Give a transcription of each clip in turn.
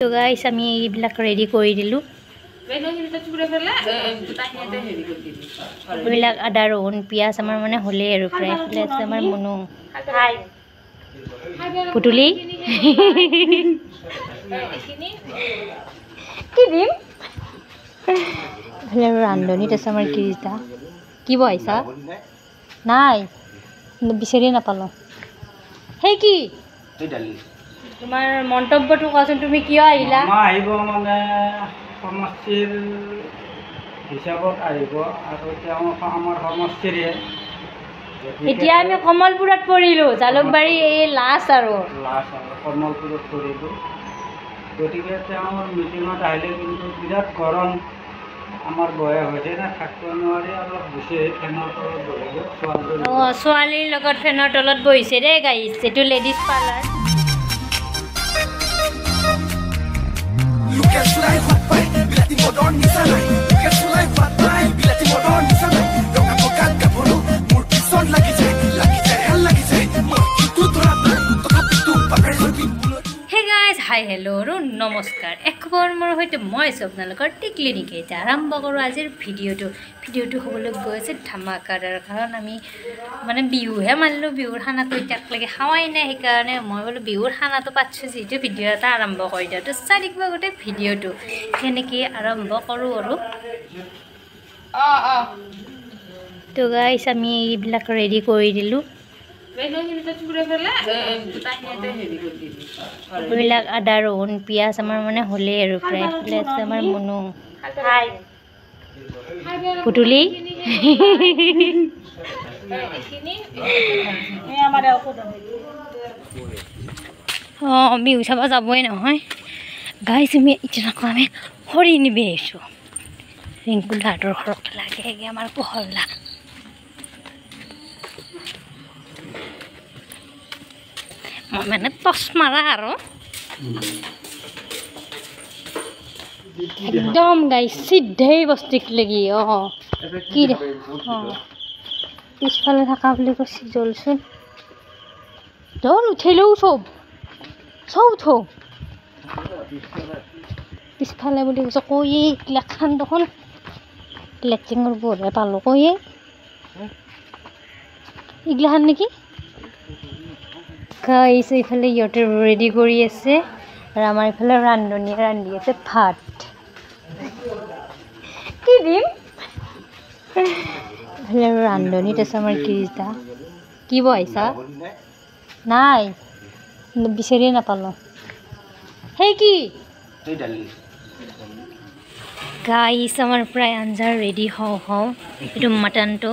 তো গাইস আমি এইবিলাক ৰেডি কৰি দিলো এইবিলাক আদা ৰহুন পিয়াজ আমাৰ মানে হলে আৰু প্ৰায় ফলে আছে আমাৰ মনো হাই পুতুলি কি দিম হলে ৰান্ধনীত আছে আমাৰ কিৰিতা কি বইছা নাই বিচাৰি নাপালো হে কি এই ডালি তোমাৰ মন্তব্যটো কোৱাচোন তুমি কিয় আহিলা আহিব মানে সমষ্টিৰ হিচাপত আহিব আৰু তেওঁ আমাৰ সমষ্টিৰে এতিয়া আমি কমলপুৰত পৰিলো জালুকবাৰী এই লাষ্ট আৰু কমলপুৰত পৰিলো গতিকে তেওঁৰ মিটিঙত আহিলে কিন্তু বিৰাট গৰম আমাৰ বয়া হৈছে না থাকিব নোৱাৰি অলপ বেছি ফেনৰ তলত বহিলোঁ ছোৱালীৰ লগত ফেনৰ তলত বহিছে দেই গাইছ এইটো লেডিজ পাৰ্লাৰ হাই হেল্ল' আৰু নমস্কাৰ একবাৰ মোৰ সৈতে মই আপোনালোকৰ টিকলি নিকেইটা আৰম্ভ কৰোঁ আজিৰ ভিডিঅ'টো হ'বলৈ গৈ আছে ধামাকাদাৰ কাৰণ আমি মানে বিহুহে মানিলোঁ বিহুৰ খানাটো এতিয়ালৈকে খাৱাই নাই সেইকাৰণে মই বোলো বিহুৰ খানাটো পাতিছোঁ যিহেতু ভিডিঅ' এটা আৰম্ভ কৰি দিওঁ তো চাই থাকিব গোটেই ভিডিঅ'টো সেনেকৈ আৰম্ভ কৰোঁ আৰু তো গাইছ আমি এইবিলাক ৰেডি কৰি দিলোঁ এইবিলাক আদা ৰহুন পিয়াজ আমাৰ মানে হলে আৰু প্ৰায় ফলে আছে আমাৰ মনো হাই পুতুলি বিহু চাব যাবই নহয় গাইছ আমি এতিয়া আমি সৰি নিবি আহিছোঁ ৰিংকুল হাতৰ ঘৰত লাগে আমাৰ পহল্লা মই মানে টচ মাৰা আৰু একদম গাইছ চিধেই বস্তিক লাগি কি পিছফালে থকা বুলি কৈছি জলচোন জল উঠিলেও চব উঠো পিছফালে বুলি কৈছে কৈয়ে এইগিলাখান দেখোন লেট্ৰিঙৰ বৰহে পালোঁ কৈয়ে এইগিলাখান নেকি গাইছ এইফালে ইহঁতে ৰেডি কৰি আছে আৰু আমাৰ এইফালে ৰান্ধনীয়ে ৰান্ধি আছে ভাত কি দিম এইফালে ৰান্ধনীত আছে আমাৰ কিৰিতা কি বইছা নাই বিচাৰি নাপালো হে কি গাইছ আমাৰ প্ৰায় আঞ্জা ৰেডি হওঁ এইটো মাটনটো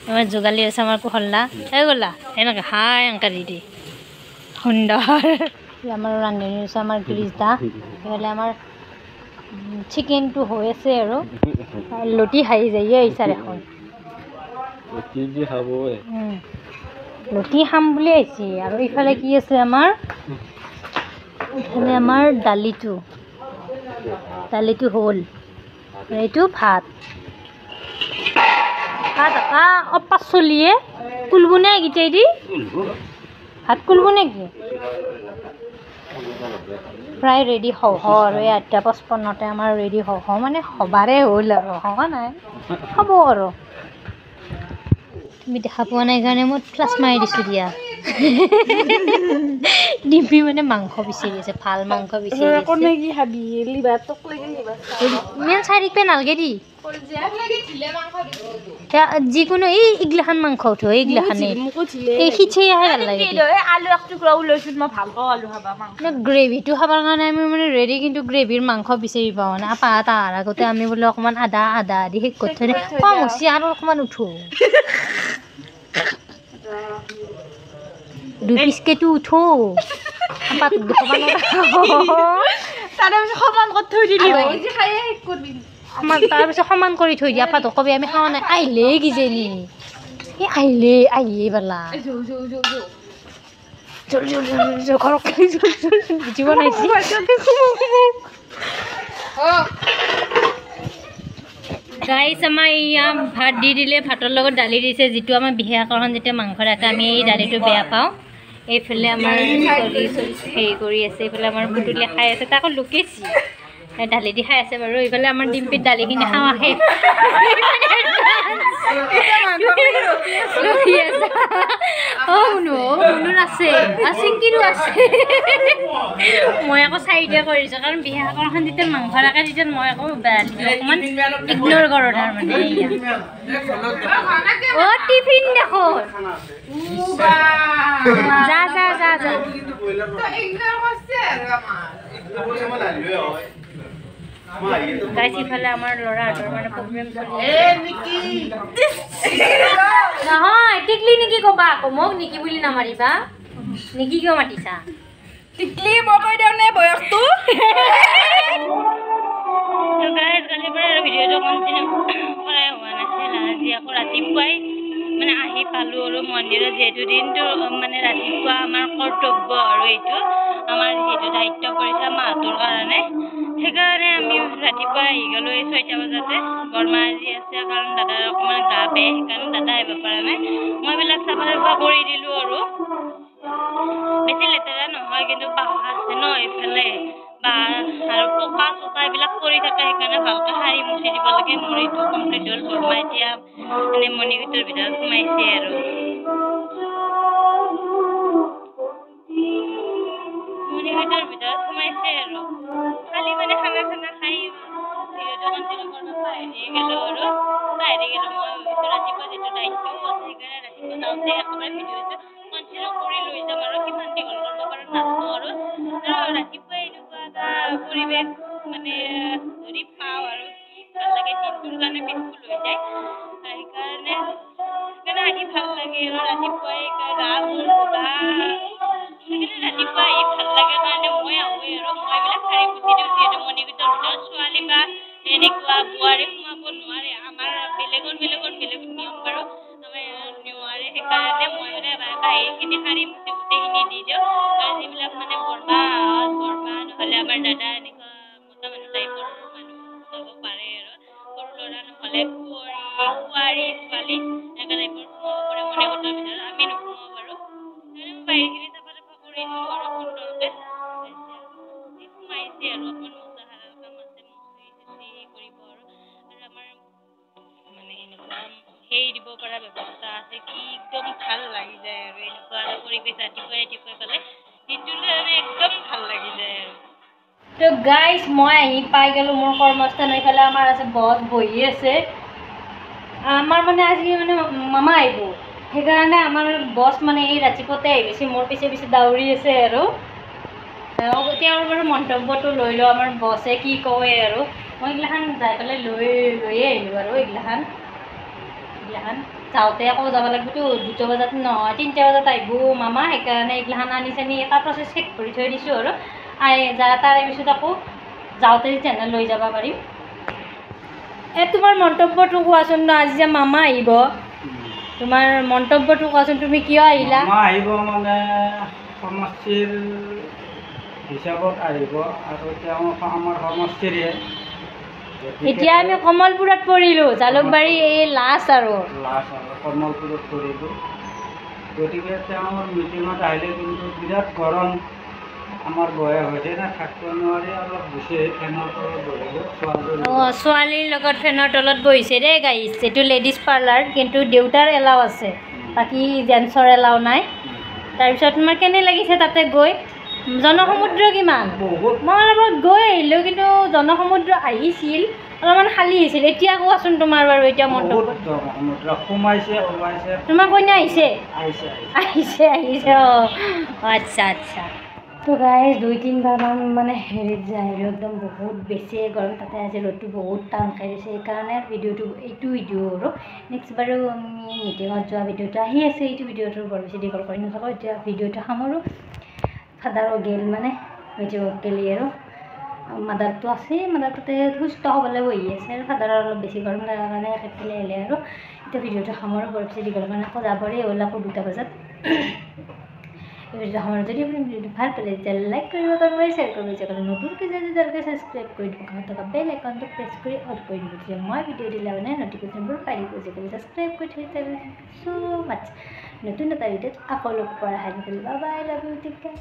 আমাৰ যোগালী আছে আমাৰ কুহল্লা এই গ'লা এনেকৈ হাই এনেকৈ দি সুন্দৰ আমাৰ ৰান্ধনী আছে আমাৰ গিৰিজদা এইফালে আমাৰ চিকেনটো হৈ আছে আৰু লুটি খাই যায়ে আহিছা দেখোন লুটি খাম বুলি আহিছে আৰু ইফালে কি আছে আমাৰ ইফালে আমাৰ দালিটো হ'ল এইটো ভাত পাচলিয়ে কুলবো নে গিটাই দি ভাত কুলবো নেকি প্ৰায় ৰেডি হওঁ আৰু 8:55 আমাৰ ৰেডি হওঁ মানে সবাৰে হ'ল আৰু হোৱা নাই হ'ব আৰু তুমি দেখা পোৱা নাই কাৰণে মই ক্লাছ মাৰি দিছোঁ দিয়া ডিম্পি মানে মাংস বিচাৰি আছে ভাল মাংস বিচাৰি আছে ইমান চাই থাকিব নালাগে দি যিকোনো এইগিলাখান মাংস উঠো এইগিলাখানে এই সিঁচি আহে ভাল লাগে আলু এক টুকুৰা ওলাইছোঁ মই ভাল পাওঁ আলু খাবা গ্ৰেভিটো খাবৰ কাৰণে আমি মানে ৰেডি কিন্তু গ্ৰেভিৰ মাংস বিচাৰি পাওঁ মানে আপা তাৰ আগতে আমি বোলে অকণমান আদা দি শেষ কৰি থৈ কম হৈছে আৰু অকণমান উঠো 2 পিচকেটো উঠো আপাত তাৰপিছত সমান কৰি থৈ দিয়া আপাত কবি আমি খাৱা নাই আহিলে কিজানি আহিলে বালা ঘৰত বুজি বনাইছে গাইছ আমাৰ ইয়া ভাত দি দিলে ভাতৰ লগত দালি দিছে যিটো আমাৰ বিশেষকৰণ যেতিয়া মাংস ৰাখে আমি এই দালিটো বেয়া পাওঁ এইফালে আমাৰ চলি হেৰি কৰি আছে, এইফালে আমাৰ পুতুলি খাই আছে, তাকো লুকেছি দালি দি খাই আছে বাৰু। এইফালে আমাৰ ডিম্পিত দালিখিনি খাওঁ আহে মুনুৰ আছে চিংকিৰো আছে। মই আকৌ চাইডে কৰিছোঁ কাৰণ বিহাৰখন যেতিয়া মাংস ৰাখে তেতিয়া মই আকৌ অকণমান ইগন'ৰ কৰোঁ তাৰমানে। অ' টিফিন দেখোন যা যা যা যা গাইছ। ইফালে আমাৰ ল'ৰাহঁতৰ মানে প্ৰগ্ৰেম নহয়। টিকলি নেকি ক'বা আকৌ, মোক নিকি বুলি নামাৰিবা। নিকি কিয় মাতিছা? টিকলি মই কৈ দিওঁ নে বয়সটো? কালিৰ পৰা আৰু ভিডিঅ'টো কণ্টিনিউ কৰাই হোৱা নাছিল। আজি আকৌ ৰাতিপুৱাই মানে আহি পালোঁ আৰু মন্দিৰত, যিহেতু দিনটো মানে ৰাতিপুৱা আমাৰ কৰ্তব্য আৰু এইটো আমাৰ যিহেতু দায়িত্ব পৰিছে মাহঁতৰ কাৰণে, সেইকাৰণে আমি ৰাতিপুৱা আহি গ'লোঁ এই 6টা বজাতে। বৰমা আজি আছে কাৰণ দাদাৰ অকণমান গা বেয়া, সেইকাৰণে দাদা আহিব পৰা নাই। মই এইবিলাক চাফা চাফা কৰি দিলোঁ আৰু বেছি লেতেৰা নহয়, কিন্তু বাঁহ আছে ন এইফালে, বাঁহ আৰু পকা চকা এইবিলাক পৰি থাকে, সেইকাৰণে ভালকৈ সাৰি মুচি দিব লাগে। মোৰ এইটো কমপ্লিট হ'ল। বৰমা এতিয়া মানে মণিকোটৰ ভিতৰত সোমাইছে আৰু মণিকোটৰ ভিতৰত সোমাইছে আৰু খালি মানে খানা চানা খাই ভিডিঅ'টো কণ্টিনিউ কৰিব পাহৰি গ'লোঁ আৰু পাহৰি গ'লোঁ। মই ভাবিছোঁ ৰাতিপুৱা যিটো দায়িত্বও আছে, সেইকাৰণে ৰাতিপুৱা যাওঁতে একেবাৰে ভিডিঅ'টো কণ্টিনিউ কৰি লৈ যাম আৰু কিমান দীঘল কৰিব পাৰোঁ নাচাওঁ আৰু ৰাতিপুৱাই এনেকুৱা এটা পৰিৱেশ মানে যদি পাওঁ আৰু কি ভাল লাগে, দিনটোৰ কাৰণে পিছফুল হৈ যায়। সেইকাৰণে আহি ভাল লাগে আৰু ৰাতিপুৱাই গা মোৰ গা সেইকাৰণে ৰাতিপুৱা আহি ভাল লাগে কাৰণে মই আহোঁৱেই আৰু মই এইবিলাক সাৰি পুচি দিওঁ। যিহেতু মণিকোটৰ ভিতৰত ছোৱালী বা এনেকুৱা বোৱাৰী সোমাব নোৱাৰে, আমাৰ বেলেগৰ নিয়ম বাৰু নোৱাৰে। সেইকাৰণে মই মানে বাহিৰখিনি সাৰি মুচি গোটেইখিনি দি দিওঁ আৰু যিবিলাক মানে বৰমা নহ'লে আমাৰ দাদা এনেকুৱা মতা মানুহ টাইপৰ মানুহ সোমাব পাৰে আৰু সৰু ল'ৰা নহ'লে কুঁৱাৰী ছোৱালী এনেকুৱা টাইপৰ সোমাব পাৰে মণিকোটৰ ভিতৰত, আমি নোসোমাব পাৰোঁ। সেইকাৰণে মই বাহিৰখিনি চাফা চাফা কৰি দিলোঁ আৰু সুন্দৰকৈ সোমাইছে আৰু অকণমান মজা হাৰাৰ কাম আছে, মচি চচি কৰিব আৰু আমাৰ মানে এনেকুৱা সেই দিব পৰা ব্যৱস্থা আছে কি একদম ভাল লাগি যায় আৰু এনেকুৱা এটা পৰিৱেশ ৰাতিপুৱাই পালে দিনটোৰ কাৰণে একদম ভাল লাগি যায় আৰু। তো গাইজ মই আহি পাই গ'লোঁ মোৰ কৰ্মস্থান। এইফালে আমাৰ আছে বছ বহি আছে। আমাৰ মানে আজি মানে মামা আহিব, সেইকাৰণে আমাৰ বছ মানে এই ৰাতিপুৱাতে আহি গৈছে, মোৰ পিছে পিছে দাউৰি আছে আৰু তেওঁৰ বাৰু মন্তব্যটো লৈ লওঁ। আমাৰ বছে কি কয় আৰু মই এইগিলাখান যাই পেলাই লৈয়ে আহিলোঁ আৰু এইগিলাখান যাওঁতে আকৌ যাব লাগিবতো 2টা বজাত নহয় 3টা বজাত আহিব মামা, সেইকাৰণে এইগিলাখান আনি চানি এটা প্ৰচেছ শেষ কৰি থৈ দিছোঁ আৰু তাৰে পিছত আকৌ যাওঁতে যেনে লৈ যাব পাৰিম। তোমাৰ মন্তব্যটো কোৱাচোন ন, আজি যে মামা আহিব, তোমাৰ মন্তব্যটো কোৱাচোন, তুমি কিয় আহিলা? মামা আহিব মানে সমষ্টিৰ হিচাপত আহিব আৰু তেওঁ আমাৰ সমষ্টিৰে। এতিয়া আমি কমলপুৰত পৰিলোঁ, জালুকবাৰী এই লাষ্ট আৰু কমলপুৰত পৰিলোঁ। গতিকে তেওঁৰ মিটিঙত আহিলে কিন্তু বিৰাট গৰম, আমাৰ বয়স হৈছে না, থাকিব নোৱাৰি, অলপ গুচি ফেনৰ তলত বহিলোঁ। ছোৱালীৰ লগত ফেনৰ তলত বহিছে দেই গাইছ। এইটো লেডিজ পাৰ্লাৰ, কিন্তু দেউতাৰ এলাও আছে, বাকী জেণ্টছৰ এলাও নাই। তাৰপিছত তোমাৰ কেনে লাগিছে তাতে গৈ? জনসমুদ্ৰ কিমান? মই অলপত গৈ আহিলোঁ, কিন্তু জনসমুদ্ৰ আহিছিল অলপমান খালী হৈছিল। এতিয়া কোৱাচোন তোমাৰ বাৰু এতিয়া মন্তব্য। তোমাৰ কইনা আহিছে? আহিছে অঁ আচ্ছা। তো গাইজ 2-3বাৰমান মানে হেৰিত যায় আৰু একদম বহুত বেছিয়ে গৰম, তাতে আজি ৰ'দটো বহুত টান খাই দিছে। সেইকাৰণে এইটো ভিডিঅ' আৰু নেক্সট বাৰু আমি মিটিঙত যোৱা ভিডিঅ'টো আহি আছে। এইটো ভিডিঅ'টো বৰ বেছি দীঘল কৰি নাথাকোঁ, এতিয়া ভিডিঅ'টো সামৰোঁ। ফাদাৰো গেল মানে মিটিঙত গেলি আৰু মাদাৰটো আছে, মাদাৰটোতে সুস্থ হ'বলৈ বহি আছে আৰু ফাদাৰৰ অলপ বেছি গৰম লগাৰ কাৰণে একেফালে আহিলে আৰু এতিয়া ভিডিঅ'টো সামৰোঁ, বৰ বেছি দীঘল কাৰণে আকৌ যাবৰেই হ'ল আকৌ 2টা বজাত। ভিডিওটো সময়ত যদি আপুনি ভিডিওটো ভাল পালে তেতিয়াহ'লে লাইক কৰিব, কমেণ্ট কৰি শ্বেয়াৰ কৰিব, যে নতুনকৈ যদি তেওঁলোকে ছাবস্ক্ৰাইব কৰি দিব, কাষত থকা বেল আইকনটো প্ৰেছ কৰি অল কৰি দিব, তেতিয়া মই ভিডিঅ' দিলে মানে নটিফিকেশ্যনবোৰ পাই দিব। যিকোনো ছাবস্ক্ৰাইব কৰি থৈ ছ' মাছ নতুন এটা ভিডিঅ'ত আকৌ লগ পোৱাৰ আশা থাকিল। Bye bye, love you, take care.